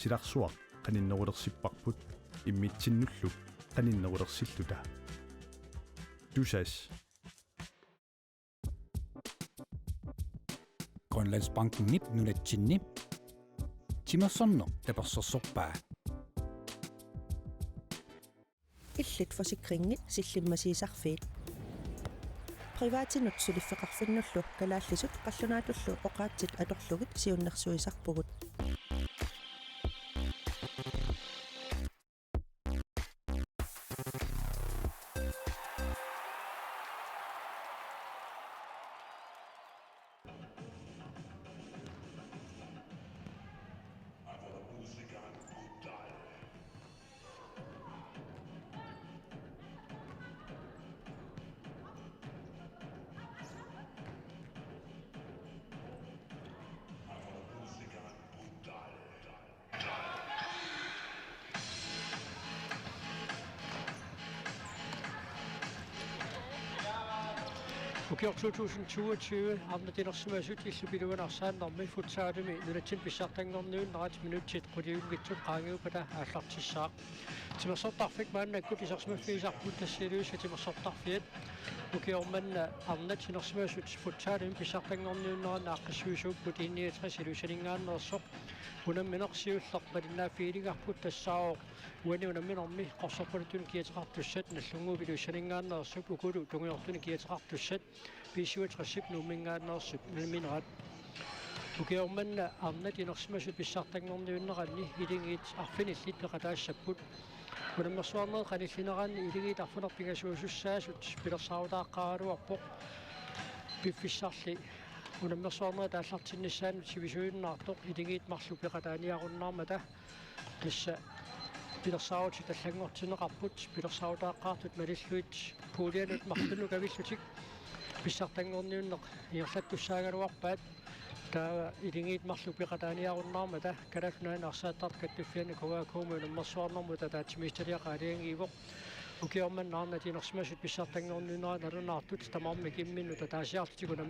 силарсуақ qaninnerulersippарпут иммитсиннуллу qaninnerulersillута тусас Grønlandsbanken nip nunatsinni Timersorno taperssorsorpaa illit forsikringit sillimasiisarfiit privaatinut suliffeqarfinnullu kalaallisut qallunaatullu oqaatsit atorlugit siunnersuisarpugut Ukior 2022 amnatinersumasut illupiluanarsaannermi futsaalumi nunatsin pissartangornuun 30 minuutsit quliungitsut qaangiupata aallartissaaq timersortarfik maannakku isarsimaffiisarput tassiluus timersortarfiat ukiormanna arnatinersumasut futsaalumi pissartangornuunnerana aqqissuisuupput inniatras ilusaningaannersoq unamminersiullerp malinnaaffiiligarput tassaaoq uani unamminermi qorsorpalutun kiateqartussat nallunguup ilusaningaannersup ukulu tungiortuni kiateqartussat pisuatrassip nuummingaannersup nalminerat ukiormanna arnatinersumasut pissartangornuunneranni ilingiit arfinillit peqataassaput unammersuarner qanillineranni ilingiit arfunerpingasuusussaasut pilersaarutaaqqaaluarpoq piffissarli unammersuarner taallartinnissaanut sivisuinnaartoq ilingiit marlu peqataaniarunnarmata tassa pilersaaruti tallangortineqarput pilersaarutaaqqaartut malilluit puulianut marlunu kavillutik pissartangorniunneq iorlattussaagaluarpaat taa ilingiit marlu peqataaniarunnarmata kalafnaan arsaаттart kattuffiani kugaakkuumu unammersuarnermuta taatsimistaliaqaaliangiivoq ukiormannaarnatinersumasut pissartangorniunneraan alunaartut tamarmi kimminnuta taasiarlutikuna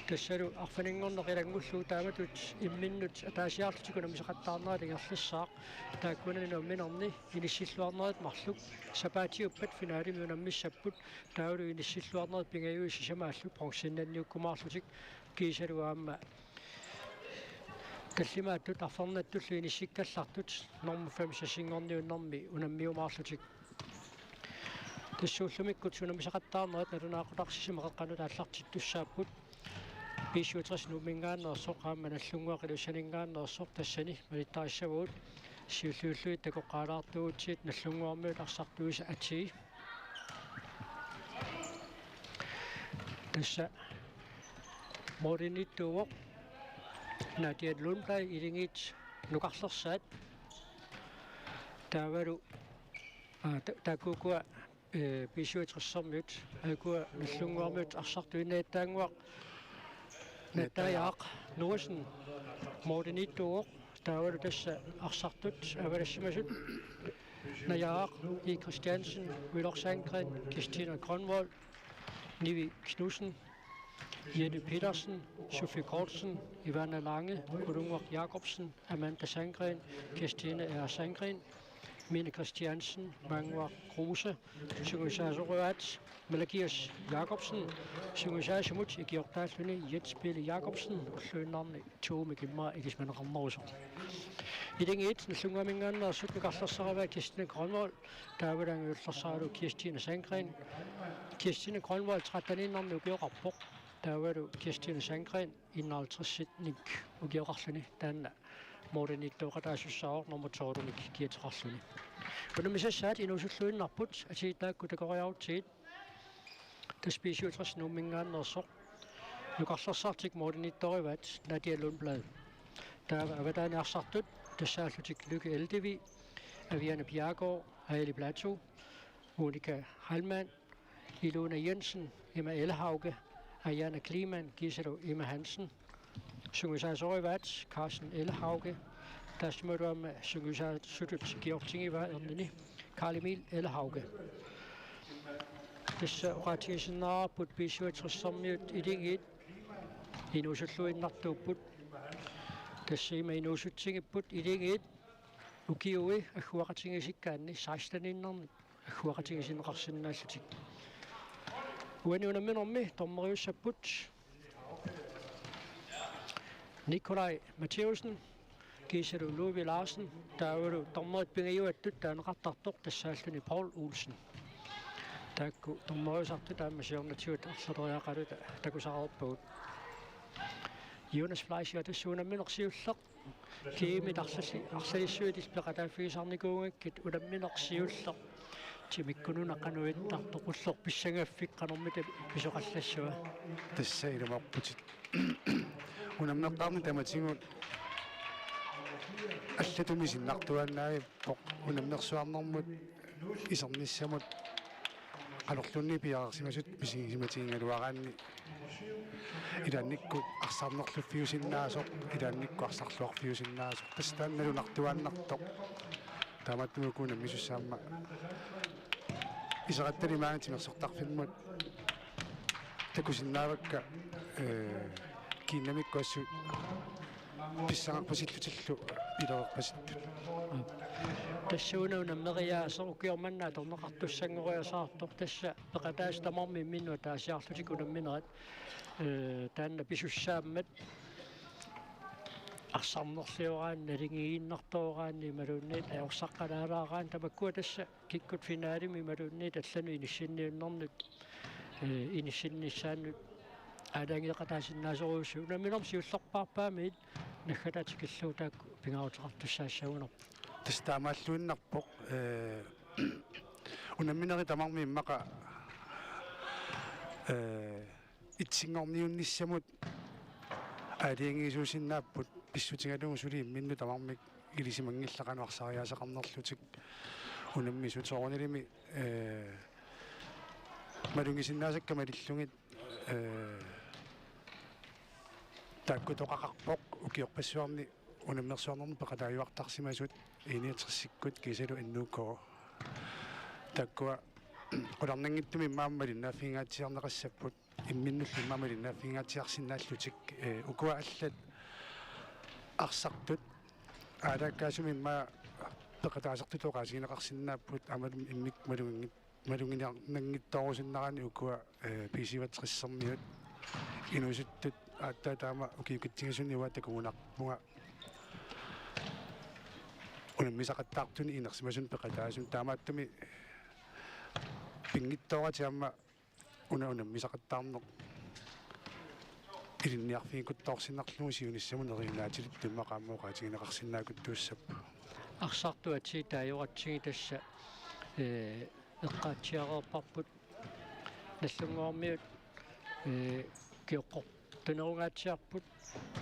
tassalu arfaningorneqilangullu taamatut imminnut taasiarlutikuna miseqattaarneralingerlissaaq taakkunani numminerni inissilluarnerat marluk sapaatiuppat finaalimi unammissapput taulu inissilluarnerat pingayuisisamaalluk bronsinnanniukkumaarlutik kiisaluaamma kallimaattut arfarnattullu inissikkallartut normu 5 sasingorniunnermi unammiumaarlutik tassuullumikkut sunamiseqattaarnerat nalunaaqutarsisimeqeqqanut aallartittussaapput piisuutras nuummingaannersoq qaamma nallunguaqilusaningaannersoq tassani malittarissavuut siulluulluit takoqqaalaartuutiit nallunguarmiut arsartuisa atii tassa morinittuuvoq naatiat Lundblad ilingiit nuqarlersaat taavalu taakkuukua piisuutrassermiut aakua nallunguarmiut arsartuinnaataanguaq nattaajaaq nuusen morinittuuvoq taavalu tassa arsartut avalassimasut najaaq I Christiansen Willer Sandgren Christina Grønvold Nivi Knudsen Jette Petersen, Sofie Kortsen, Ivana Lange, Gudungvaq Jacobsen, Amanda Sandgren, Kirstine R. Sandgren, Mine Christiansen, Mangvaq Kruse, Syngusasurøat, Malakias Jacobsen, Syngusasimut, Georgdaluni, Jens Pelle Jacobsen, Lønnerne, Tome Gimmer, Ikismanrammoser. I den et, nallunguamingaanna sutnuqarlersarava Kirstine Grønvold, taavalanguullersaru Kirstine Sandgren, Kirstine Grønvold 13-innerni ukiorarpoq, taavalu Kirstine Sandgren 51-sitnik ukiorarluni taanna morinittuuqataasussaor normutorunik kiateqarluni. Unamisassaat inuusulluinnarput atiittaakku takoriarutiit taspiisiutras nuummingaannersoq nuqarlersartik morinittorivat Nadia Lundblad taava avataaniarsartut tassaallutik Lykke Eldevi Aviane Bjergård Aili Plateau Monika Halman Ilona Jensen Emma Ellehauge Ayana Kliman Giselo Emma Hansen Syngusasurøvat Carsten Ellehauge Tasmuruam Syngusasutut Georgtingiva Ernini Karl Emil Ellehauge tassa oqaatigisinnaarput piisuatrissarmiut ilingit inuusulluinnartuupput тассима инуусутсигиппут илигиит укиуи аггуақатингисиккаанни саастанииннарни аггуақатингисинеқарсинааллутик уаниунамминерми тормериуссаппут Nikolaj Matheusen Giselu Louvi Larsen taavulu tormerit pingajuattut taanaqartartoq tassaalluni Paul Olsen taakku tormeriusartu taamasiornatiut arsaleriaqaluta takusaqarput Jonas Fleischer tassuunamminersiulleq kiimit arsalissuitis peqataafigisarnikuungakkit unamminersiulleq timikkununaqanuittartoqulleq pissangaaffik qanermita pisoqallassua тассаилумарпутит унаммеққарни таматингут аллатумисиннартуаннаави поқ унаммерсуарнэрмут исерниссамут қалорлунни пиарсимасут писигисиматиингалуараанни илаанникку арсаарнерлуффиусиннаасоқ илаанникку арсарлуарфиусиннаасоқ тастаанналунартуааннартоқ тааматтумукуна мисуссаама исераттали маанатимерсортарфиммут такусиннаавакка кинамиккуассу писсаагақпасиллутиллу илерерпаситтут тассуунауна укиорманнаа торнеқартуссангориасаартор тасса пеқатаас тамарми миннуа таасиарлутик унамминерат таанна писуссааммат арсарнерлиораанна лингииннартоораанни малуунниит аорсаққалаалаараан тамаккуа тасса киккут финаалими малуунниит аллану иниссинниуннэрнут иниссинниссааннут адаангиқатаасиннаасоруусу унамминерм сиуллерпаарпаамиит наггатаатикиллуу таакку пингаутеқартуссаассагунер тастаамааллуиннарпоқ унамминери тамарми иммақа итсингорниунниссамут аалиангисуусиннааппут писсутингалугу сули имминну тамармик илисимангиллақануарсариаасақарнерлутик унаммисуторунилими малунгисиннаасаккамалиллугит таакку тоқақарпоқ укиорпассуарни унаммерсуарнерни пеқатааюартарсимасут иниатерсиккут кисалу иннууккоо таккуа qulарнангиттуми иммааммалиннааффингаатсиарнеқассаппут имминнуллу иммаамалиннааффингаатсиарсинааллутик укуа аллат арсартут аалааккаасуми имма пеқатаасертутоқаасигинеқарсинааппут амалум иммик малунгиниарнангитторусиннарани укуа писиватсериссерниут инусуттут ааттаатаама укиукитсигасуниуа такугунарпунга унаммисақаттаартуни инерсимасун пеқатаасун таамааттуми пингиттооратиамма унаммисақаттаарнеқ илинниарфигикутторсиннарлугу сиунissамун ериннаатилит туммақааммооқаатигинеқарсинаакуттууссаппу арсартуатси таажоратсиги тасса эққаатсиареерпарпут наллунгуармиут киоққор тунеругаатсиарпут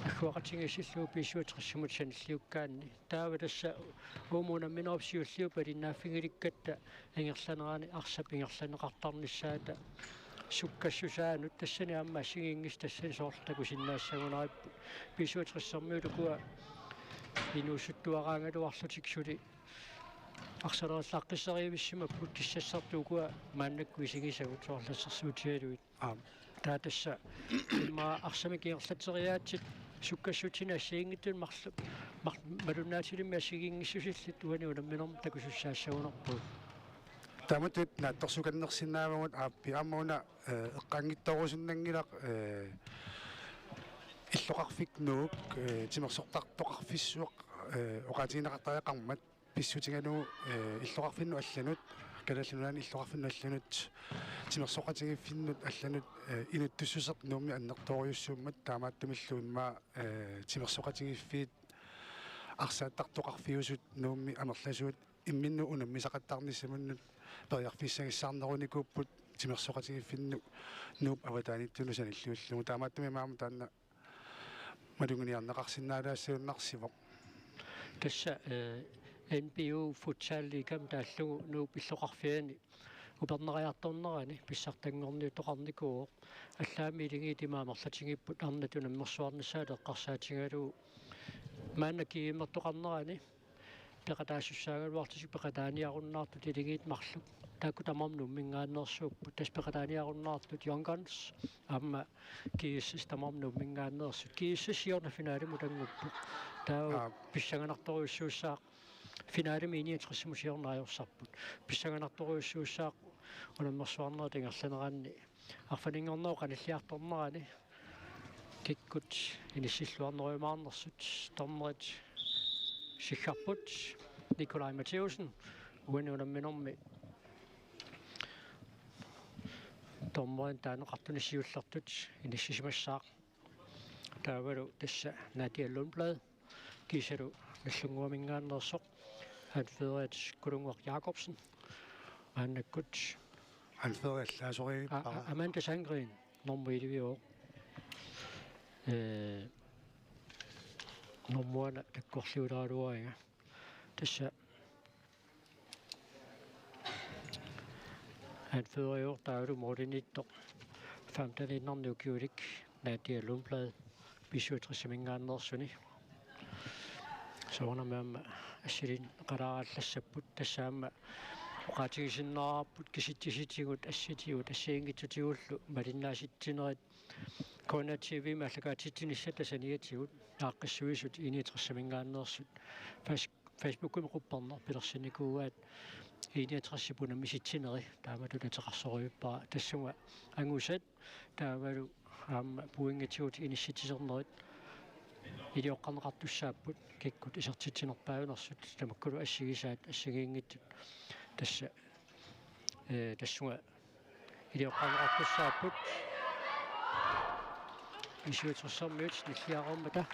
аггуақатингисиллуу писсуутеқассамут саниллиуккаанни таава тасса уумунамминерпсиуллиу палиннааффигиликкатта ингерланерани арсап ингерланеқартарниссаата суккассусаанут тассани аама сигингис тассани соорлтакусиннаассагунариппу писсуутеқассармиулукуа инуусуттуараангалуарлутик сули арсалериллааққиссариивиссимаппут киссассартуукуа мааннакку исигисагут соорлассерсуутиалуит таатасса имма арсамикиерлатериаатсит суккассутина ассиингиттун марлу малуннаатилимми ассигингиссусиллит уани унамминерм такусуссаассагунерпу таматут наатторсуканнерсинаавагут ааппи аамауна эққангитторусиннангилақ иллоқарфик нуук тимерсортартоқарфиссуақ оқаатигинеқартариақармат писсутингалугу иллоқарфинну алланут калаллунаани иллоқарфинну алланут тимерсоқатигиффиннут алланут инуттуссусеқ нуумми аннерториуссууммат таамааттумиллу имма тимерсоқатигиффиит арсааттартоқарфиусут нуумми амерласуут имминну унаммисақаттарниссамуннут периарфиссагиссаарнеруникууппут тимерсоқатигиффинну нууп аватааниттуну саниллуиллугу таамааттуми маама таанна малунгиниарнеқарсинаалаассууннарсивоқ тасса NBU футсаалликам тааллугу нууп иллоқарфиани упернериарторнерани писсартангорни тоқарникуу аллаами илингиитимаамерлатингиппут арнатунаммерсуарнissaалу эққарсаатингалуу маанакиимертоқарнерани пеқатаассусаагалуартису пеқатааниаруннаартут илингиит марлу taku tamam nummingaannersuuppu taspekataaniarunnartut Young Guns amma kiissis tamam nummingaannersut kiissisiorna finaalimu tanguppu taa pissanganartoruissuussaaq finaalimi iniatrissimusiornaajorsaarput pissanganartoruissuussaaq unammersuarnera tingerlaneranni arfaningorneo qanilliartornerani kikkut inissilluarneriumaarnersut tornerit siggarput Nikolaj Matheusen uanuunamminormi tornerin taaneqartunisiullertut inississimassaaq taavalu tassa Nadia Lundblad kiisalu nallunguamingaannersoq han Frederik Kulunguaq Jacobsen annakkut han Frederik Lassori Amanda Sandgren normidivio normuana takkorliulaaluaringa tassa han Frederik taavalu Mortenitto 15 kiulik Nadia Lundblad bisuutrissimingaannersuni soornamma assilin qaraallassaput tassaamma oqaatigisinnaarput kisittisitigut assitigut assiingitsutiullu malinnaasittinerit Kona TV mallakaatittinissa tasaniatigut aaqqissuisut iniatersamingaannersut Facebook-umi qupparner pilersinikuugaat iniatersipunam misitsineri taamalu nateqarsoruippaa tassunga angusat taamalu aamma puingatigut inissitisernerit илиоққарнеқартуссааппут киккут исертитсинерпаагунерсут тамаккулу ассигисаат ассагиингиттут тасса тассунга илиоққарнеқартуссааппут исуутсерсэрмиут ниллиаруумата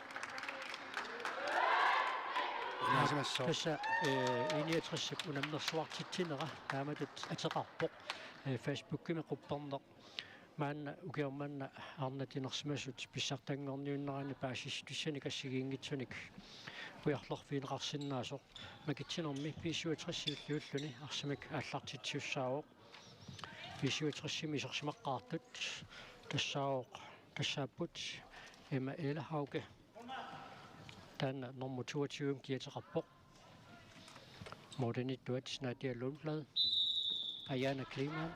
тасса иниатриссак унамнерсуартитсинера тааматут атеқарпоқ Facebook-кими қуппернеқ маанна укиорманна арнатинерсимасут писсартангорниуннерани паасистуссани кассигиингитсуник уярлерфиинеқарсинаасоқ макитсинерми писуутриссиуллууллуни арсимак ааллартитсиуссаавоқ писуутриссими исерсимаққаартут тассаавоқ тассааппут эма элахауке таана норму 22 киатеқарпоқ Mortenittuat Nadia Lundblad Ayana Kliman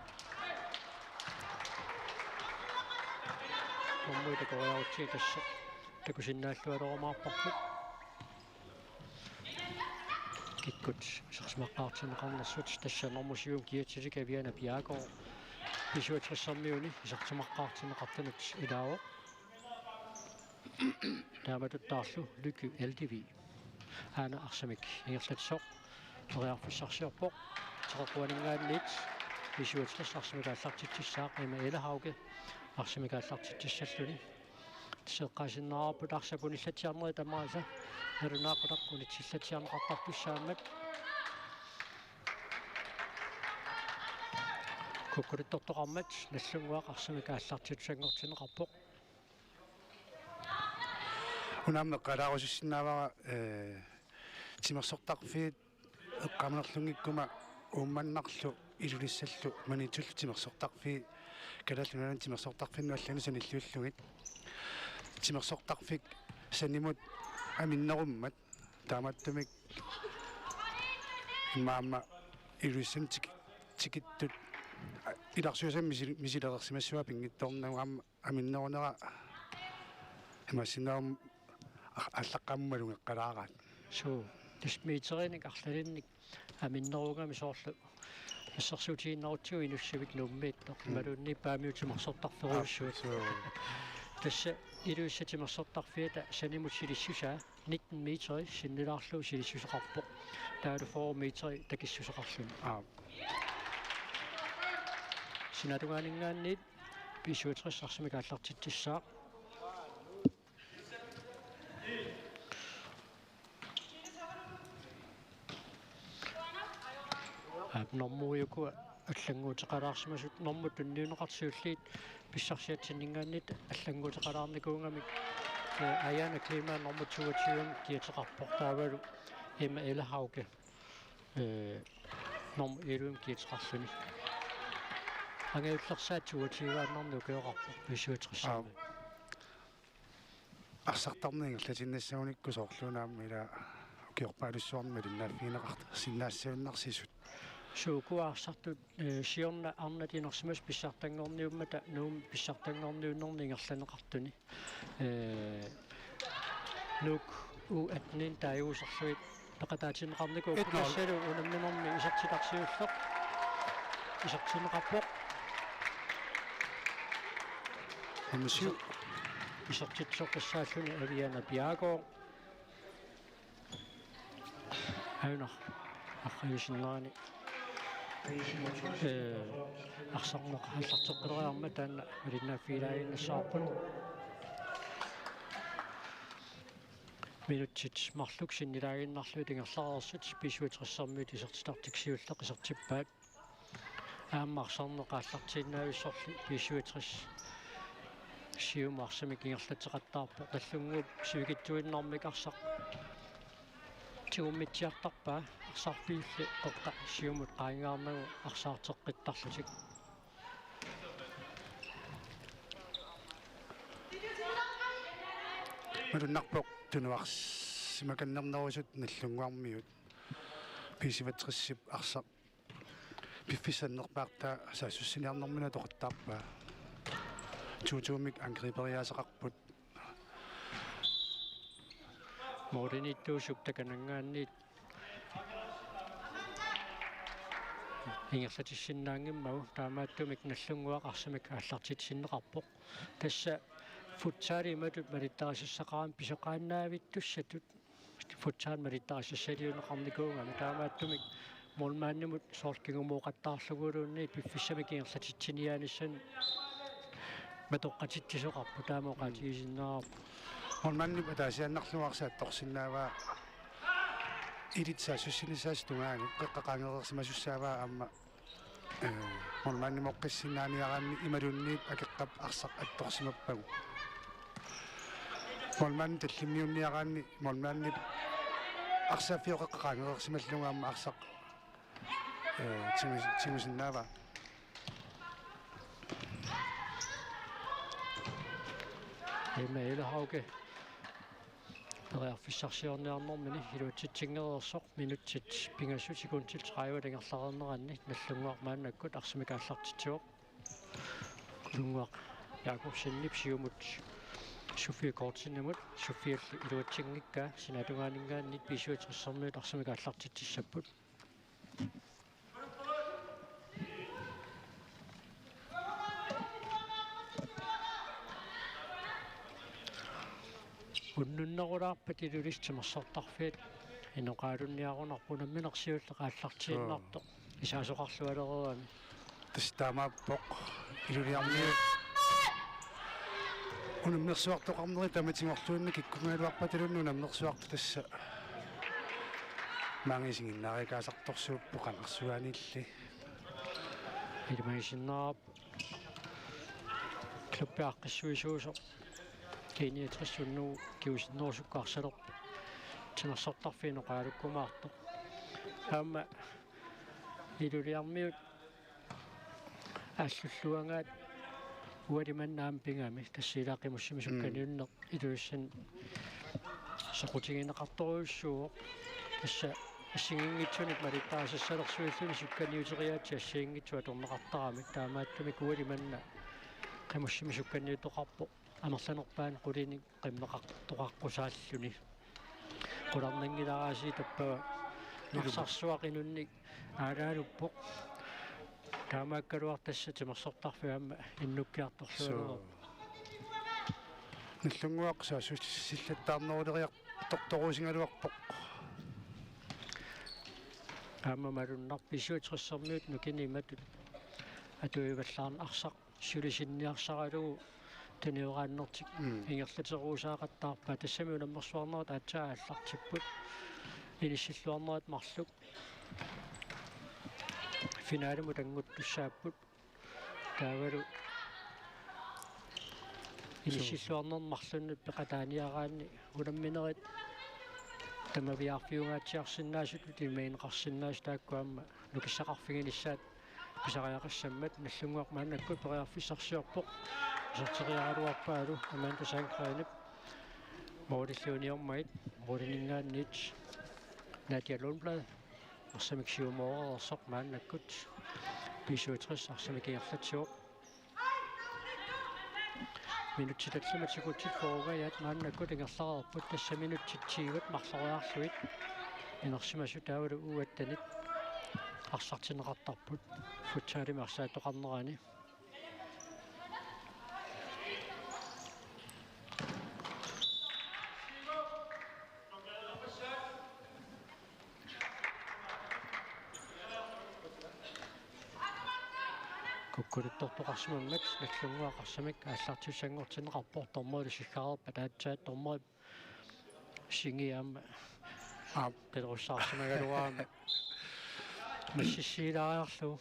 Ommuita koreautsi tässä takusinnaallуалоормаарпарпут kikkut isartimaqqaartineqarnersut tassa normуsium kiatilika Viana Bjergård pisuutrissermiuni isartimaqqaartineqartanut ilaawo taamatuttaarlu Lyky Eldivi aana arsamik ingerlatsoq toriarfussarsiorpoq teqequaningaanniit pisuutrissarsimika allartitsissaaq ima elahauke арсимикааллартитсаллуни тсеққасиннаарпут арсапуниллатиарнери тамааса налунаақутаққуни тиллатиарнеқартарпуссаамат куккулиттортоқармат наллунгуақ арсимикааллартитсангортинеқарпоқ унаамме қалаарусиссинаавара тимерсортарфиит эққамнерлунгиккума уумманнарлу илулиссаллу манитуллу тимерсортарфи калаллунан тимерсортарфиннуаллани саниллууллугит тимерсортарфик санимут аминнеруммат тааматтумик имаама илуиссам тикиттут иларсуусам мисилерсимассуа пингитторнагуамма аминнерунера имассинаам аллаққаммалунг эққалаараат суу тисмиитериник арлалинник аминнеругами соорлу ассерсуутииннарутсуи инуссавик нуммииттоқ малунни паамиутимерсортарферуссуут тасса илуиссатимерсортарфиата санимут силиссуса 19 метри синнилаарлу силиссусеқарпоқ таалу 4 метри такиссусеқарлуни синатугаанингаанниит писуутриссарсимикааллартитсаақ нормуйуку аллангуутеқалаарсимасут норму тунниунеқарсиуллиит писсарсиатсиннингааннит аллангуутеқалаарникуунгамик Ayana Kliman норму 22 киатеқарпоқ таавалу има элахауке норму 11 киатеқарлуни ангеуллерсаат 22-ааннэрну кеоқарпоқ писуутриссаами арсартарнингерлатиннассауникку соорлуунаамми ила укиорпаалуссуарми линнааффиинеқарта синнаассауннарсисут suukuaarsartut siorna arnatinersimas pissartangorniummata nuum pissartangorniunnerningerlaneqartuni nuuk atnin taayuusarluit taqataatineqarniku ukkasalu unamminermi isartitarsiulleq isartineqarpoq амсиу isartitsoqissaalluni aviana piaagoo ayunar архаюсиннерани арсарнеқ аллартеққилериарма таанна малиннааффилаагиннассаарпут минутсит марлук синнилагиннарлуи тингерлаарерсут писуитериссармиут исертитартиксиуллеқ исертиппаат ааммарсарнеқааллартииннаависсорли писуитерис сиумаарсами кингерлатеқаттаарпо таллунгууп сивигитсуиннэрмик арсақ тиуммитсиартарпаа арсарфиилли қоққа сиумут qaingаарнагу арсаартеққиттарлутик малуннарпоқ тунуарс симаканнернерусут наллунгуармиут писиватриссип арсақ пиффисаннерпаартаа саасуссиниарнэрмина тоқаттаарпаа туутуумик ангрипериаасеқарпут моринитtuusuk таканангаанниит ингерлатиссиннаангиммагу таамааттумик наллунгуақарсамик ааллартитсиннеқарпоқ тасса футсаариматут малиттарисассақарам писоқааннаавиттуссатут футсаан малиттарисассалиунеқарникуунгами таамааттумик молмааннимут сооркингумооқаттаарлугуулуунни пиффиссамик ингерлатитсиниааниссан матоққатиттисоқарпу таамоқатигисиннаарпу молманнип атаасианнарлуарсаат торсиннааваа илитсаассуссинисаас тунгаани қеққақаангерерсимасуссааваа аама молманнимоққиссинааниараанни ималунниит акеққап арсақ атторсимаппагу молманни таллимниунниараанни молманнип арсааффиоқеққақаангерерсималлунгаама арсақ тимусиннааваа эмэйлахауге периарфиссарсиорниарнэрмини илуутситсингерерсоқ минутсит пингасутикунтил 30 ангерларернеранни наллунгуармааннаккут арсимикааллартитсуоқ кулунгуақ яакорсиннип сиумут Sofia Kortsinamut Sofia илуутсингикка синатугаанинггааннит писуитериссэрмиут арсимикааллартитсиссаппут уннуннерулаарпат илулистимерсартарфиат иноқаалунниарунарпунамминерсиуллеқааллартииннарто исаасоқарлуалереами тастаамааппоқ илулиармиу унаммерсуартоқарнери таматингорлуунна киккунгаалуарпаталунну унаммерсуарту тасса маангисингиннарикаасарторсууппо қанарсуаанилли илмаисиннаап клубпиаққиссуисуусо киниатрissуннуу киусиннерсуккаарсалер тинерсартарфиноқаалуккумаарто аама илулиармиут ааллуллуангаат уалиманнаам пингами тассилаақимуссимисукканиуннеқ илуиссан сақутигинеқарторуйуссуу тасса ассигингитсуник малиттаасассалерсуиллуни сукканиутериаати ассигингитсуа торнеқартарами таамааттумик уалиманна қимуссимисукканиутоқарпо амерланерпаан қулиник қиммеқартоқаққусааллуни қуларнангилараасии таппава нерсарсуақинунник аалаалуппоқ таамааккалуартасса тимерсортарфиамма иннуккиарторлуунеру наллунгуақсаа силлаттаарнерулериар торторуусингалуарпоқ аама малуннар писуитериссэрмиут нукиниматут атуиваллаарна арсақ сулисинниарсаралугу таниурааннертик ингерлатеруусаақаттаарпа тассами унаммерсуарнерат аатсаа аллартиппут илиссиллуарнерат марлук финалиму тангуттуссааппут таавалу илиссиллуарнермарлуннут пеқатааниараанни унамминерит тамавиарфиунгаатсиарсинаасут тимаинеқарсинаас тааккуамма нукиссақарфигиниссаат писариақассаммат наллунгуақмааннаккут периарфиссарсиорпоқ сартериаралуарпаалу амаанта санкраинип моориллуниормаит мооринингааннит Nadia Lundblad арсамик сиумоорерсоқ мааннаккут писуитрис арсамик иарлатсуоқ минутситаллуматикутсиллуугаят мааннаккут ингерларерпут тасса минутситсиигут марлориарлуит инерсимасу таавалу уаттанит арсартинеқартарпут футсаалими арсаатоқарнерани куккулуттортоқарсимаммат наллунгуақарсамик ааллартиуссангортинеқарпор тормоолисиккаарпа таатсаат тормоо сингиаама педроссаарсимагалуаама массиссиилаариарлу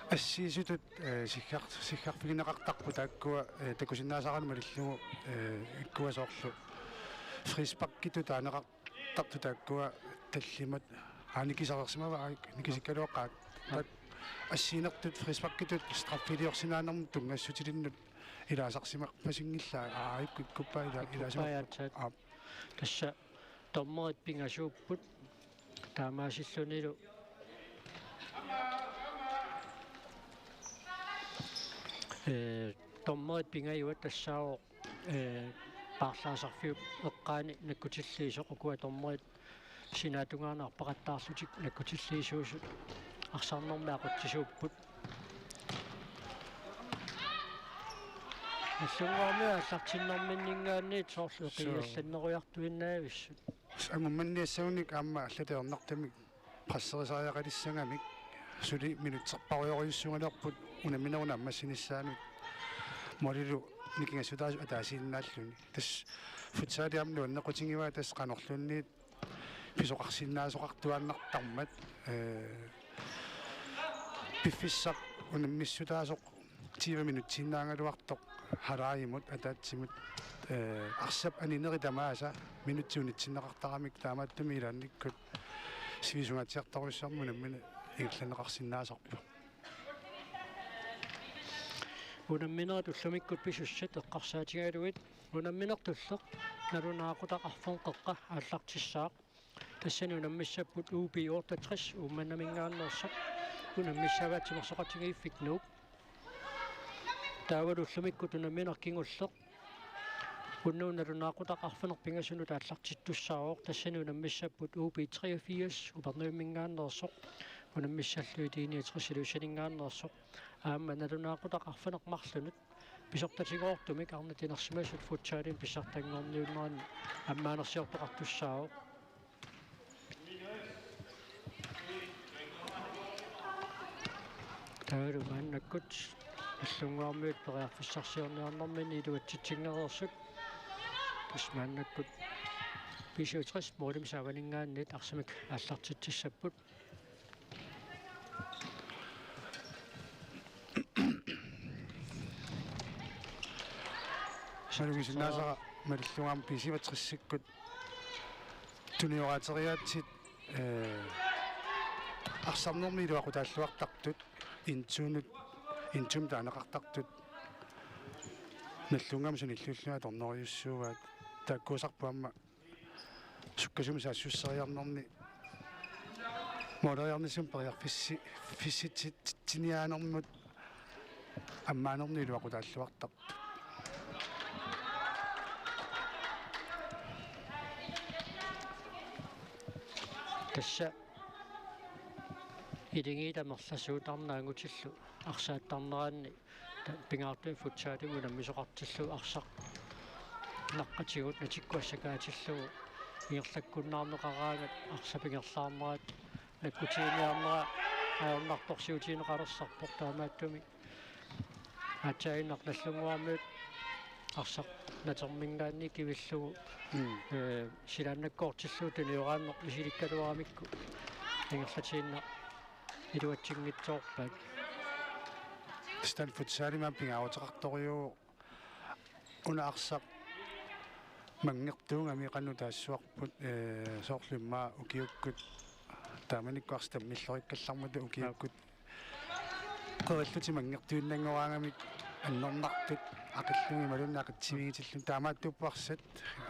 ассиисутут сиккарфигинеқартарпу тааккуа такусиннаасаранма лиллугу иккуасоорлу фриспаккиту таанеқартарту тааккуа таллимат аникисарерсимава никисиккалуаққаат ассиинертут фриспаккитут страффилиорсинаанерму тунгассутилиннут илаасарсимақ пасингиллаа иккуппаа илаасимақ тасса томмоит пингасууппут таамаасиллунилу томмоит пингаюа тассао парлаасарфиу эққаани наккутиллиисоқ укуа томмоит синаатунгаарнаарпақаттаарлутик наккутиллиисуусут арсаарнэрмаақутсисууппут ассунгаармиа аллартиннэрминнингаанниит соорлу қиалланнеруйартуиннаависсут амманниассауник аама аллатеернартамик прассерисариақалиссангамик сули минутсерпаруйориуссунгалерпут унаминеруна аммассиниссаанут молилу никингасутаасу атаасииннааллуни тас футсаалиамну аннеқутингиваа тас қанерлунниит писоқарсиннаасоқартуааннартармат пиффиссақ унаммиссутаасоқ 20 минутсиннаангалуартоқ халааимут атаатсимут арсап анинери тамааса минутсиунитсиннеқартарамик таамааттуми илаанниккут сивисунгатсиартаруссарму наммина игланеқарсиннаасарпу унамминеритуллумиккут писуссат эққарсаатигалуит унамминертуллеқ налунаақутақарфон қеққа ааллартиссаақ тассани унаммиссаппут UB 68 уумманамингааннерсақ унаммиссаваатимерсоқатигииффик таавалуллумиккут унамминер кингуллеқ уннууналунаақутақарфанер пингасуну тааллартиттуссаароқ тассани унаммиссаппут UB 83 упернуиммингааннерсоқ унаммиссаллуитиини трисилусалингааннерсоқ аама налунаақутақарфанеқ марлунут писортатигоортумик арнатинерсимасут футсаалин писсартангорниуннерани аммаанерсиортоқартуссаароқ таалу мааннаккут аллунгуармиут периарфиссарсиорниарнэрмини илуатситсингерерсут тасмааннаккут писуутрис моолим савалингааннит арсамик ааллартитсиссаппут салугисиннаасара малиллугаам писиватриссиккут туниораатериаатсит арсарнэрми илуақутааллуартартут интум таанеқартартут наллунгам саниллуллуа торнериуссуугаат тааккуусарпуамма суккасум саассуссериарнерни модериарнисум фисситсиниаанермут аммаанерни илуақутааллуартартут тасса илингиитамерласуутарнаангутиллу арсааттарнераанни пингаартуи футсаалиму наммисоқартиллу арсақ наққатигут натиккуассакаатиллугу иерлаккуннаарнеқараангат арсапингерлаарнерат наккутиниарнера аернарторсиутинеқалерсарпор таамааттуми атсаиннар наллунгуармиут арсақ натермингаанни кивиллугу силааннаккоортиллуу туниорааннер исиликкалуарамикку ингерлатиинна илуатсингитсоорпаат стан футсаалимаан пингаавутеқарториу унаарсақ мангертуунгами қанну таассуарпут соорлиммаа укиуккут тааманиккуарстам миллориккаллармата укиуккут қериллути мангертуиннангораангамик аннорнартут ақиллуги малуннаақатсивигитиллун таамааттуппарсат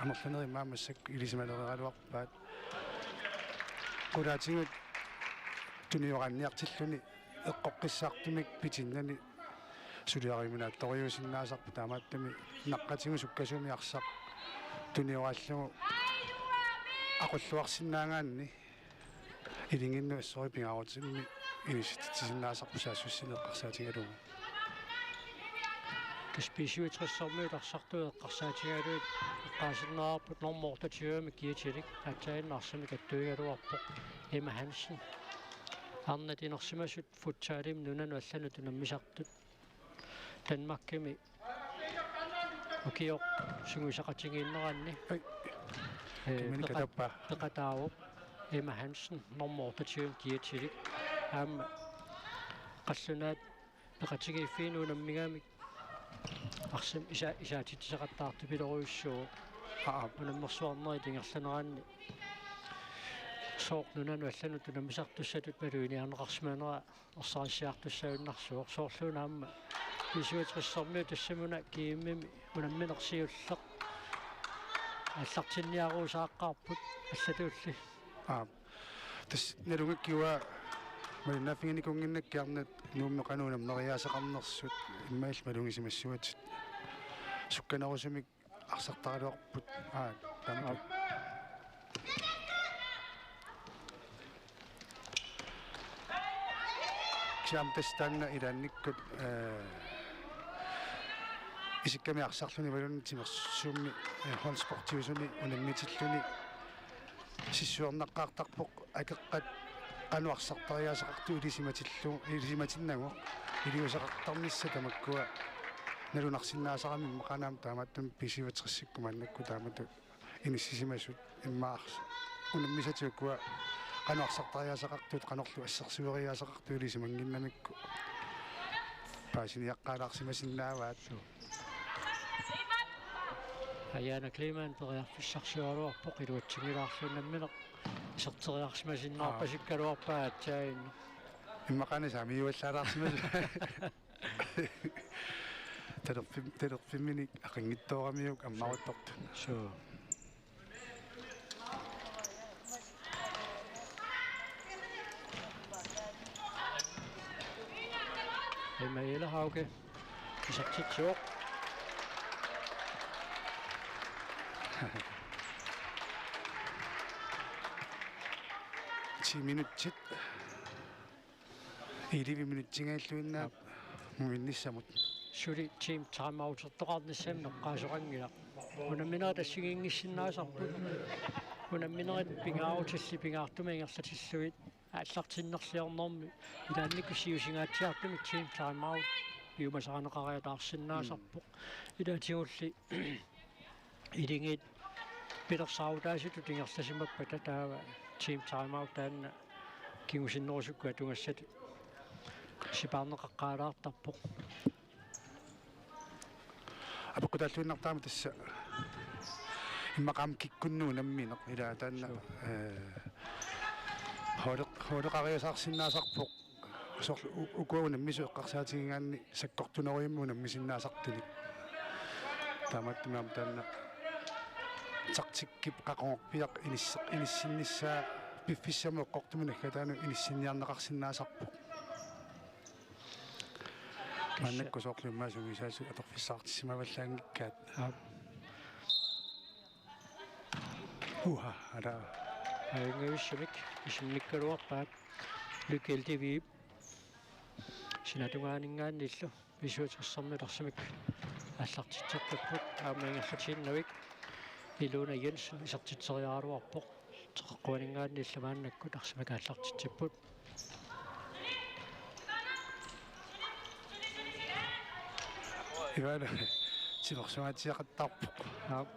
амерланери маамассак илисималереалуарпаат qulaatigut tunioraniartilluni eqqoqqissaartumik pitinnani suliariminaat toriusinnaasarpu taamaattami naqqatigu sukkasumiarsaq tunioraallugu aqulluarsinnaangaanni илингинну ассори пингаарутимми иниситсиннаасарпу саассуссинеққарсаатингалугу касписиуитрissarmuut арсартуи эққарсаатингалуит эққаасиннаарпут нормоортатиуами киатилик атсаиннарсами каттуигалуарпоқ Emma Hansen арнат инерсимасут футсаалим нунану аллануту наммисартут Danmarkими окио сунгуисақатингииннераанни кимини катаппа пеқатаавоп Emma Hansen нормоортатиуам киатилик аама қаллунаат пеқатигииффиинуунаммигами арсим исаатитсеқаттаарту пилоруйуссуу унаммерсуарнери тингерланераанни соорнунану аллануту намисартуссатут малуиниарнеқарсиманера орсариссиартуссауннарсуор соорлуунаама писуитрissarмиу тассамуна кииммими унамминерсиуллеқ аллартинниаруусааққарпут аллатуулли тас налугаккиуа малиннаффигиникунгиннаккиарнат нууммеқануунам нериаасеқарнерсут иммаил малунгисимассуатит сукканерусимик арсартаралуарпут тама киамтастанна илаанниккут исикками арсарлуни валунни тимерсуумми холспортиусуни унаммитиллуни сиссуернаққаартарпоқ акеққат qanуарсартариасақарту илисиматиннагу илиусақартарнисса тамаккуа налунарсиннаасарами мақанаам тааматтум писиватриссикку маннакку таамату иниссисимасут иммаарс унаммисатиуккуа qanуарсартариасақартут qanorlu ассерсуериасақарту илисимангиннамикку паасиниаққалаарсимасиннааваат Ayana Kliman periarfissarsualuarpoq iluatsingilaarsluunammineq isертериарсимасиннаарпасиккалуарпаатсаин иммақани самиуаллаалаарсимас талерфимминик ақингиттоорамиук аммарутторту суу эмаилахауке исартитсуоқ 10 minuutsit 11 minuutsingaаллуиннаап муинниссамут сули тим таймаутертоқарниссам неққаасоқангила унамминера тассигингиссиннаасарпут унамминерит пингаарутилли пингаартумингерлатиллуит ааллартиннерлиорнэрми илаанникусиусингаатсиартуми тим таймаут пиумасаранеқариатаарсиннаасарпоқ илаатигулли илингит пилерсаутааситу тингерласимаппата таава team timeout таанна кигусиннерусуккуа тунгассат сипаарнеқаққаалаартарпоқ апоқутааллуиннартаама тасса иммақаам киккуннуу намминеқ илаа таанна хоолеқариасаарсиннаасарпоқ соорлу укуагу наммису эққарсаатигингаанни саккортунеруимму наммисиннаасартуни тааматтумаам таанна тартиккип қақонгорпиақ иниссинниссаа пиффиссаму эққортуминаггатаану иниссинниарнеқарсиннаасарпоқ маннакку соорлуммаа сугисаасу аторфиссаартиссимаваллаангиккаат ала аюнгависсумик исинниккалуарпаат лукелтивиип синатунгаанингаанииллу висуутессармиларсимик аллартитсертаппут аамаингерлатииннавик илуна Jensen исертитсериааруарпоқ теққуанингааннииллавааннаккут арсимакааллартитсиппут ивана тимерсуатиақаттарпоқ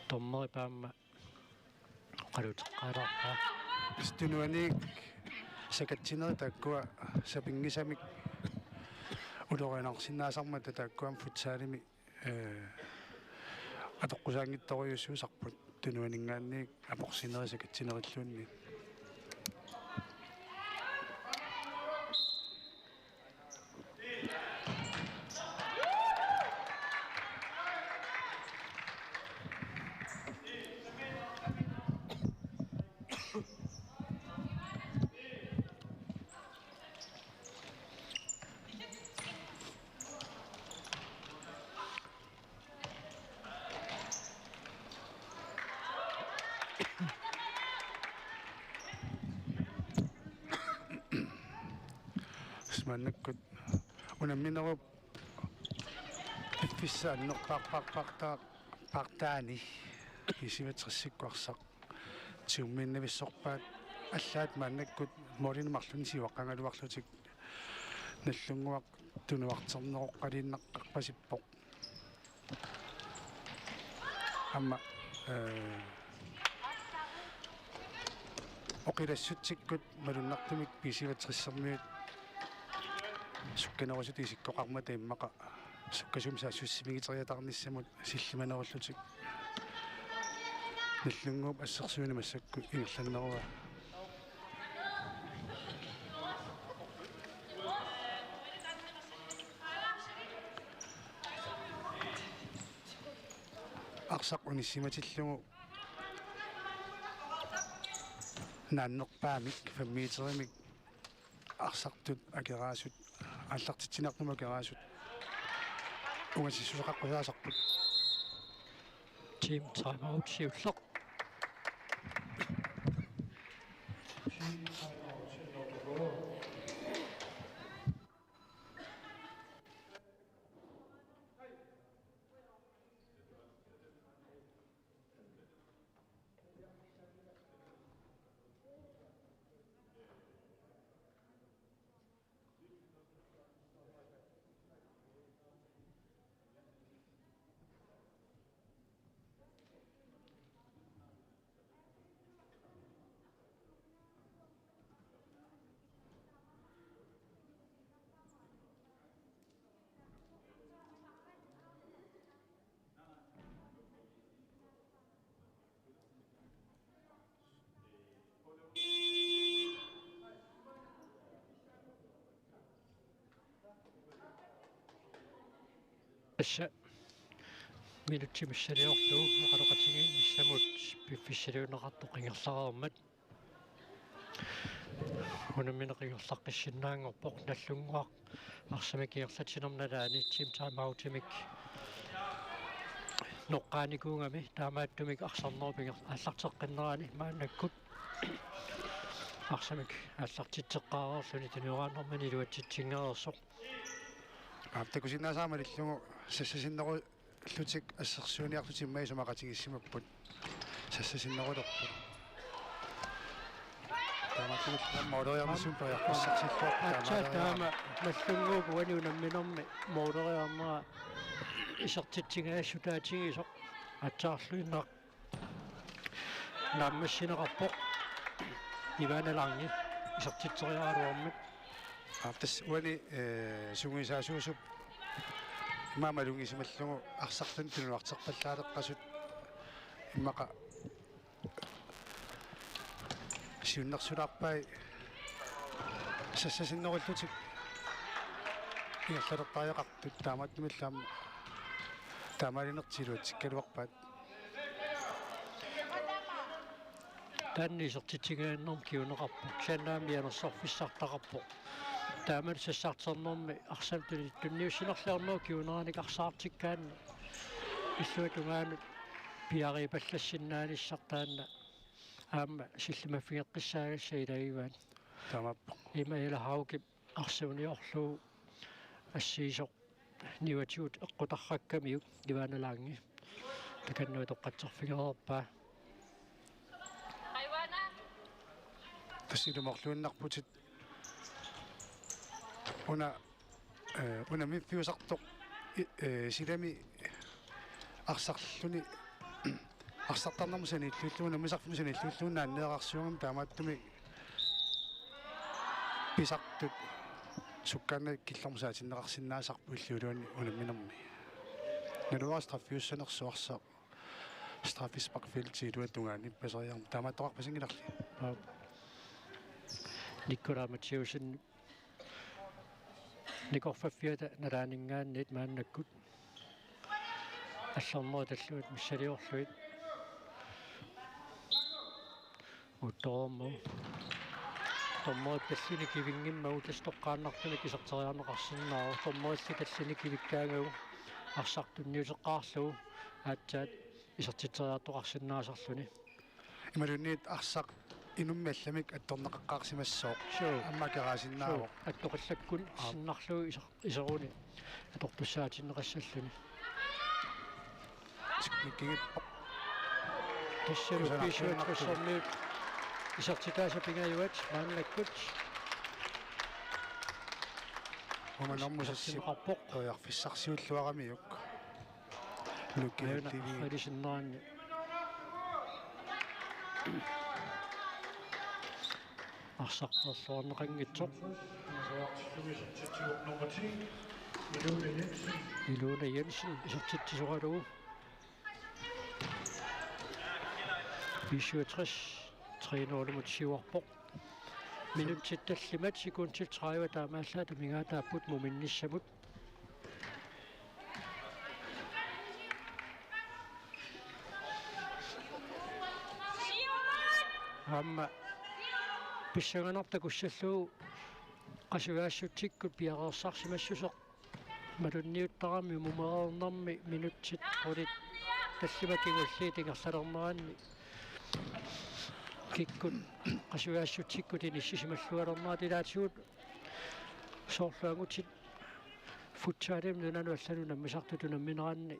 томмери паама қалутеққалаарпаа стунуаник сакатсинери тааккуа сапингисамик улорианарсиннаасармата тааккуам футсаалими атоққусаангитториуссуусарпут тунуанингаанник апорсинерисакатсинериллуунни Smannakkut unamminerup iffissaannerpaaqtaani isimatrissikuarsaq tiummiinnavissorpaat аллаат мааннаккут молинмарлун сиваққангалуарлутик наллунгуақ тунуартернероққалииннаққарпасиппоқ амма оқилассутсиккут малуннартумик писиватриссермиут сукканерусут исиккоқармата иммақа суккасумсаа суссимигитериатарниссамут силлиманеруллутик наллунгууп ассерсуини массакку ингерланнеруа арсақ униссиматиллугу нааннерпаамик фаммиитеримик арсартут акераасут аллартитсинеарнума акераасут угасиссусеқаққусаасарпут Team timeout siulloq. Assa minuttimassaliorlu aqaloqatigin missamut piffissaliuneqartoqingerlareermat unammineqingerlaqqissinnaangorpoq nallunguaq arsamikierlatinermnalaani team timeoutimik noqqaanikuungami taamaattumik arsarnerupinga аллартеққиннерани мааннаккут арсамик аллартитсеққарерлуни тунурааннэрмани луатситсингереерсоқ аптакусиннаасаамалиллугу сассасиннеру лутик ассерсууниарлутиммай сумақатигиссимаппут сассасиннерулерпу тааматут модериарнсум паяққассартиллуар таама маллунгууп уанунамминерми модериарнера исертитсигаасутаатигисоқ атсаарлуиннақ наммассинеқарпоқ иваналарни исертитсериаруармат аптас уани сугисаасуусуп имаамалунгисималлугу арсартун тунуартерпаллаалеққасут иммақа сиуннерсулаарпай сассасиннеруллутик иаллалертариақартут таамааттумиллаама таамалинертилуат сиккалуарпаат таанни исертитсигааннерм киунеқарпоқ саннаамианерсорфиссартақарпоқ таамал сассаартернерми арсамтуни тунниуссинерлаарнуу киунераник арсаартиккаанна иллуатунгаанут пиарипаллассиннааниссартаанна аама силлимаффигеққиссаагассаа илагиваан таамаппо имаилахауки арсууниорлуу ассиисоқ ниуатиут эққутарраккамиук ивааналаанги таканнуу тоққатсерфигерерпаа тассилуморлуиннарпутит уна миффиусартоқ силами арсарлуни арсартарнэрмусани иллууллуна мисарфмусани иллууллуна аннеэрарсуангам таамааттуми писартут суккаана киллэрмусаатиннеқарсинаасарпу иллуулуани унамминерми налуар страффиуссанерсуарса страффиспакфилти илуатунгаани пасариарм таамааттоқарпасингиларли никкурааматсиусин никорфаффиата налаанингааннит мааннаккут аллерноо таллуут миссалиорлуит утооммо томмоот таллини кивингиммагу тастоққааннартуми кисертериарнеқарсиннаа томмоолли таллини кивиккаагагу арсартунниусеққарлугу аатсаат исертитериартоқарсинаасарлуни ималунниит арсақ инуммиалламик атторнеқаққарсимассооқ So, аммакерасиннаавоқ аттоқиллаккун синнарлуу исеруни атортуссаатиннеқассаллуни скиккигиппоқ тассалу пишуат тассарми исартикааса пингаюат маанлаккут уманормусасси симақарпоқ тоярфиссарсиуллуарамиук луккилтиви алисиннаани арсартерлуарнеқангитсоқ Ilona Jensen исертитсисоқалугу 67 3-0 сиуарпоқ минутсит таллимат секундтил 30 таамааллаата мигаатааппут муминниссамут амма писсаганартакуссаллуу qasuaassuttikkut piaqersarsimassусоq малунниуттарами мумеернэрми минутсит улит таллимакигуллии тингерлалернеранни киккут qasuaassuttikkut иниссисималлуалернаа тилаатигут соорлаагутит футсаалим нунану наммисартуту намминеранни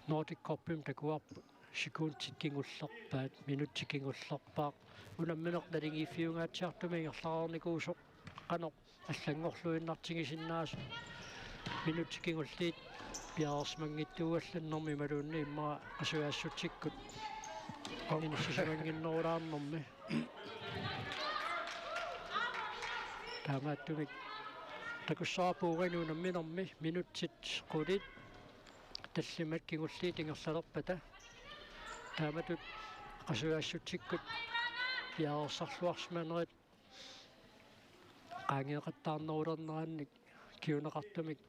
Nordic Cup-им такуарпу секундтиккингуллерпаат минуттиккингуллерпаақ унамминеқналингиффиунгаатсиартуми ингерлаарникуусоқ qanoq аллангорлуиннартигисиннаасу минуттиккингуллиит пиаарсмангиттууалланнэрми малуунни иммаа qasuaassuttikkut иниссисимангиннерулаарнэрми таамааттумик такуссаапуугану намминерми минутсит qulит таллимат кигуллиит ингерлалерпата тааматут qasuaassuttikkut пиаарсарлуарсманерит qaangeeqattaarnerulернеранник киунеқартумик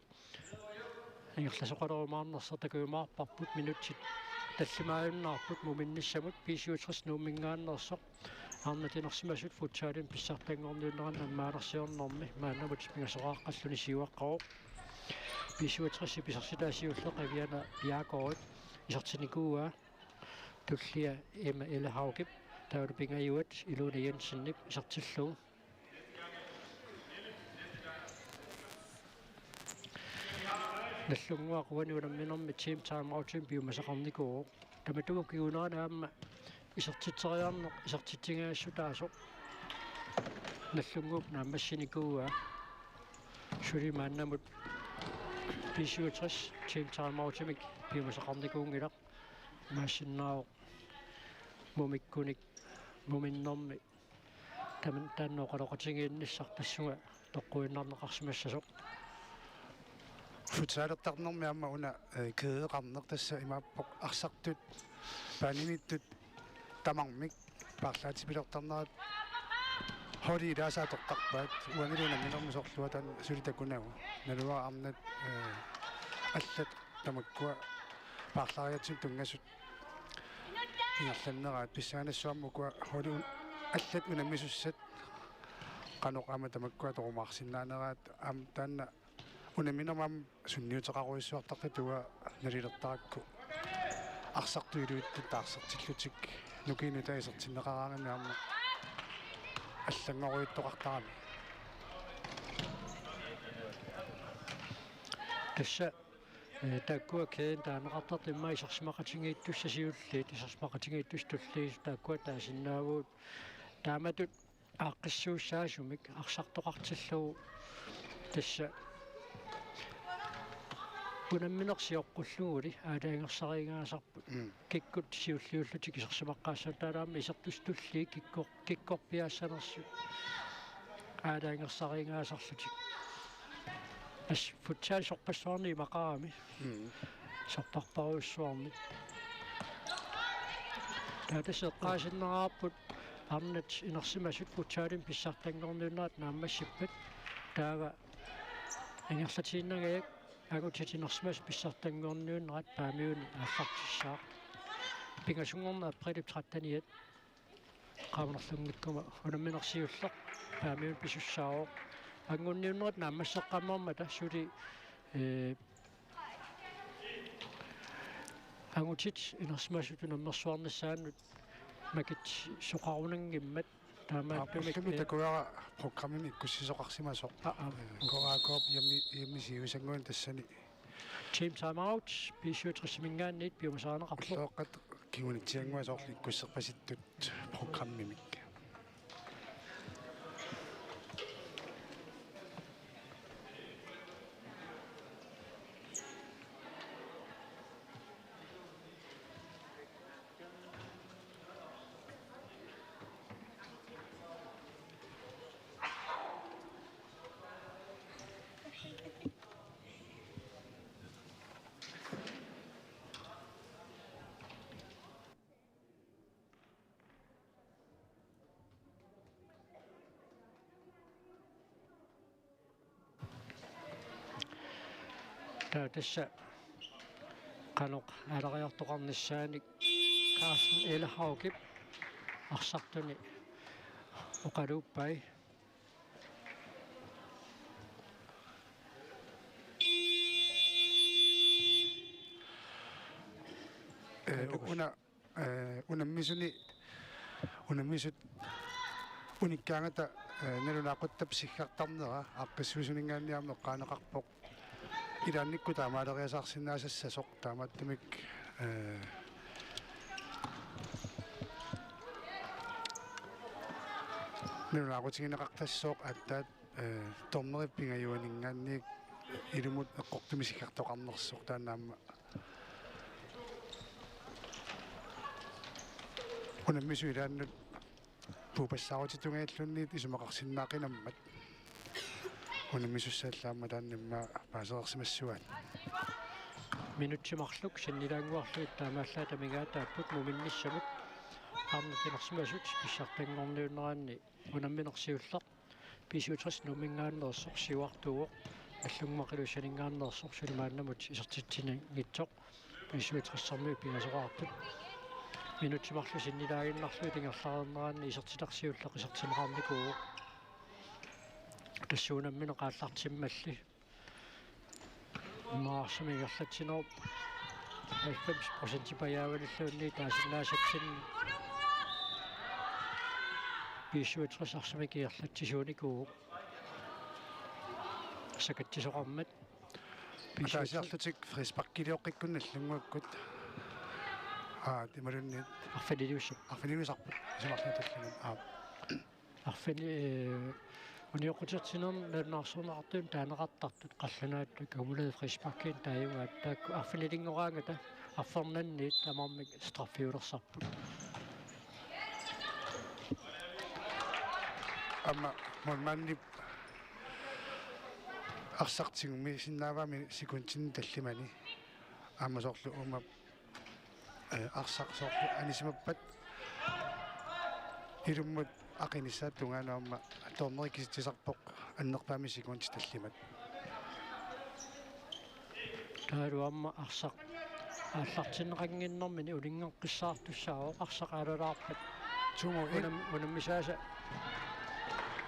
ингерласоқалерумаарнерсер такуумаарпарпут минутсит таллимааюннаарпут муминниссамут писиутрис нууммингааннерсоқ арнатинерсимасут футсаалин писсартангорниунеран аммаалерсиорнэрми маанамут мигасорааққаллуни сиуаққаро писиутрис писарсилаасиуллеқ авиана пиакоот исартиникууа туллия эма элехаугип таулу пингаюат Ilona Jensenнип исартиллугу наллунгуақуануунамминерми team time out-им пиумасақарникуу таматугу кигунараама исертитсериарнеқ исертитсигаассутаасоқ наллунгууп наамассиникууа сулимааннамут писиутрис team time out-имик пиумасақарникуунгилақ маасиннаавоқ мумиккуник муминнэрми таман тааннооқалоқатигиинниссар тассуга тоққуиннарнеқарсимассасоқ футсаалертарнэрми амма уна кеэқарнер тасса имааппоқ арсартут паанимиттут тамармик паарлаатипилертарнерат холи илаасаатортарпаат уанилуна минерми сорлуа таан сулитакунагу налуа арнат аллат тамаккуа паарлаариатсин тунгасут ингерланнераат писсаанассуаммукуа холи аллат унаммисуссат qanoq ama tamakkuа торумаарсиннаанераат ам таанна унаминермам сунниутеқаруиссуартартатуа налилертаракку арсартуилуиттут таарсертиллутик нукину таисертиннеқараарами аама аллангоруиттоқартарами тасса тааккуа кеэн таанеқартарт имма исерсимақатингииттуссасиуллиит исерсимақатингииттус туллиис тааккуа таасиннаавуут тааматут ааққиссууссаасумик арсартоқартиллуу тасса унамминерсиоққуллуули аалаангерсариингаасарпут киккут сиуллиуллутик исерсимаққаассаа таалаами исертустуллии киккорпиаассанерсу аалаангерсариингаасарлутик ас футсаал сорпассуарни мақарами сорпарпаруссуарни таатасеққаасиннераарпут арнат инерсимасут футсаалин писсартангорнууннаат нааммассиппат таава ингерлатииннагаяк агутитинерсимас писсартангорнууннерат паамиуни ааллартиссаа пингасунгорна априлип 13-ниат qaamnerlungnikkuma unamminersiulleq paamiun pisussaaroq ангунниуннерат наамассеққаммарма тассули ангутит инерсимасуту наммерсуарнассааннут Makit soqarunangimmat taamaattumik аппуллуми такуяра программими иккуссисоқарсимасоқ кораакооп ямми сиусангуан тассани team timeouts писсуутриссимингаанниит пиумасаанеқарлу орлооққат кигунитсиангуасоорлу иккуссерпаситтут программимик tässä qanoq alariartoqarnissaanik Carsten Ellehaugip arsartuni oqaluuppai unammisut unikkaangata nalunaaquttab siggartarnera aaqqissuusuningaanniarneq qaanaqarpoq ilaannikku taamaaleriasarsinnaasassasoq taamattumik nalunaaqutigineqartassooq attaat tornerippigajuaningaanniik ilumut eqqortumisiggartoqarnersoq taannaamma unammisu ilaannut puupassaaruutitungaallunniit isumaqarsinnaaqinammat unammisussaallаама тааннамма паасеерсимассуат минутсимарлук саннилаангуарлуит таамааллаа тамигаатааппут муминниссамут арнутинерсимасут писсартангорниуннераанни унамминерсиуллақ писуутрис нумингааннерсоқ сиуартуоқ аллунгмақилусанингааннерсоқ сулимааннамут исертитсина гитсоқ писуутриссарми пигасоқартут минутсимарлу саннилаагиннарлуи тингерлаарнераанни исертиларсиуллақ исертинеқарникуу тассуунаммине qaallартиммалли маасмигерлатсинеруп 90% паяаваллуунни таасиннаасаксинни писсуутриссарсимикиерлатсисууникуу сакатсисоқармат таасиарлутик фриспаккилиоққиккунналлунгуаккут тималунниит арфанилиусарпут исумарлуталлугун арфани униоқутертинерн налнаарсуунартуун таанеқартартут қалланаатту камулаа фриспаккин тааюгаат таакку арфанилингораангата арфернанниит тамармик страффиулерсарпут амма монманни арсартигуми синнаавами секунтин таллимани аамасоорлу ума арсарсоорлу анисимаппат илуммут ақинissаат тунгаанаарма торнерикиситсисарпоқ аннерпаами секунти таллимат таалуамма арсақ ааллартинеқангиннэрмини улингеққиссаартуссаавоқ арсақаалулаарпат тумо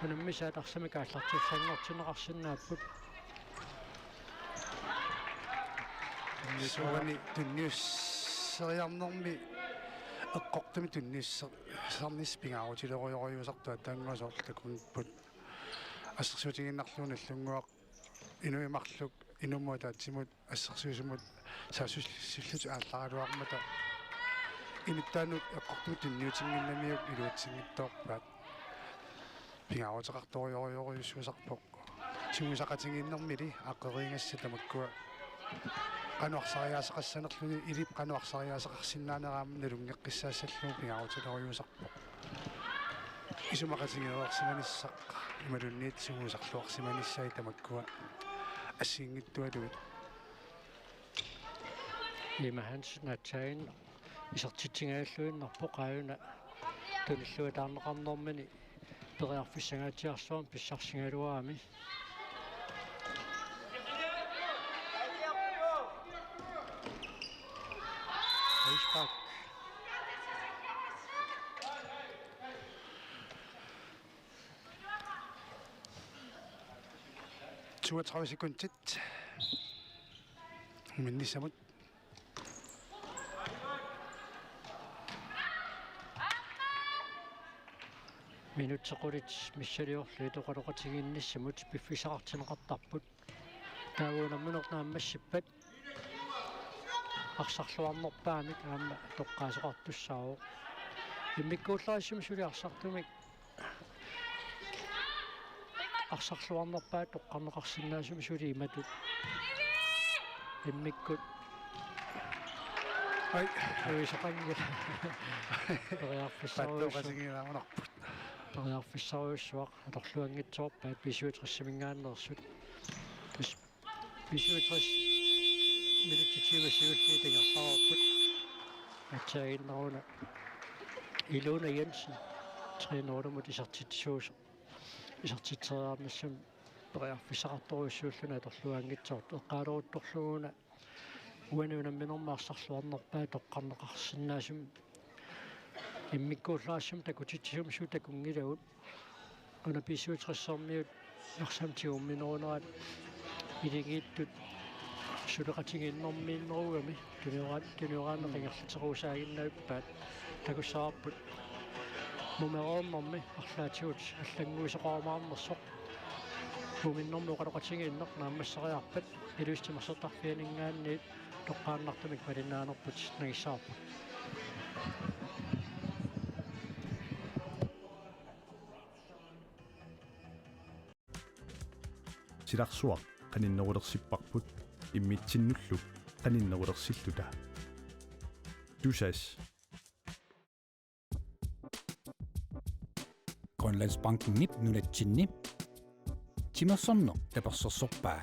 унаммисаат арсамика ааллартиссангортинеқарсинааппут суани тунниуссериарнэрми эққортуми тунниуссернис пингаарутилеруйоруйусартуа таангасоорлакунпут ассерсуутигиннарлууналлунгуақ инуимарлук инуммуатаатсимут ассерсуусумут саасуссиллуту аалларалуармата инуттаанут эққортуми тунниутингиннамиук илуутсингиттоорпаат пингаарутеқарторуйоруйоруйуссуусарпоқ сумисақатингиннэрмили аққерингасса тамаккуа кануарсариаасеқассанерлүни илип кануарсариаасеқарсиннаанераама налунгеққиссаассаллуу пингаарутилеруйусарпоқ исумақатингеруарсиманиссақ ималунниит сумусарлуарсиманиссаи тамаккуа ассингиттуалуит имаханс натсаин исертитсингааллуиннарпо qaayuna туниллуатаарнеқарнэрмини периарфиссагаатиарсуам писсарсингалуаами Eisbak. 32 sekundtit. Minnissamut. минутсеқулит миссалиорлу тоқалоқатигиинниссамут пиффисақартинеқартарпут таавуунаммунернааммассиппат арсарлуарнерпаамик аама тоққаасоқартуссаавоқ иммиккууллаассум сулиарсартумик арсарлуарнерпаа тоққарнеқарсинаасум сули иматут иммиккут ай уисақангил ториарфиссаруусу паттоқасигилаамунарпут ториарфиссарууссуақ аторлуангитсоорпаат писуутрессимингааннерсут писуутрес минутитсиуссиулли тангерсаарпут атсаагиннеруна илуна Jensen тренермут исартитсуус исартитсериарнассам ториарфиссақарторуссууллуна аторлуангитсоорт эққалорутторлугуна уануунамминермаарсарлуарнерпаа тоққарнеқарсинаасум иммиккууллаассум такутитсиум суу такунгилагут уна писуутрессэрмиут нарсамтигумминерунерат илигииттут сулеқатигиннэрмииннеругами туниорааннеқингерлатеруусаагиннауппаат такуссаарпут мумероорнэрми арлаатигут аллангуисоқаамаарнерсоқ муминнэрмуқалоқатигииннер наамассариарпат илустимерсертарфианингаанниит тоққааннартумик малиннаанерпут нагиссаарпут силарсуақ каниннерулерсиппарпут иммитсиннуллу каниннерулерсиллута тусас Grønlandsbanken nip nunatsinni Timersonno taperssersorpaa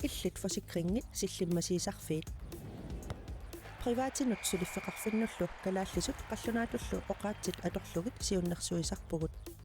Illit forsikringit sillimmasisarfiit Privaatinut suliffeqarfinnullu kalaallisut qallunaatullu oqaatsit atorlugit siunnersuisarpugut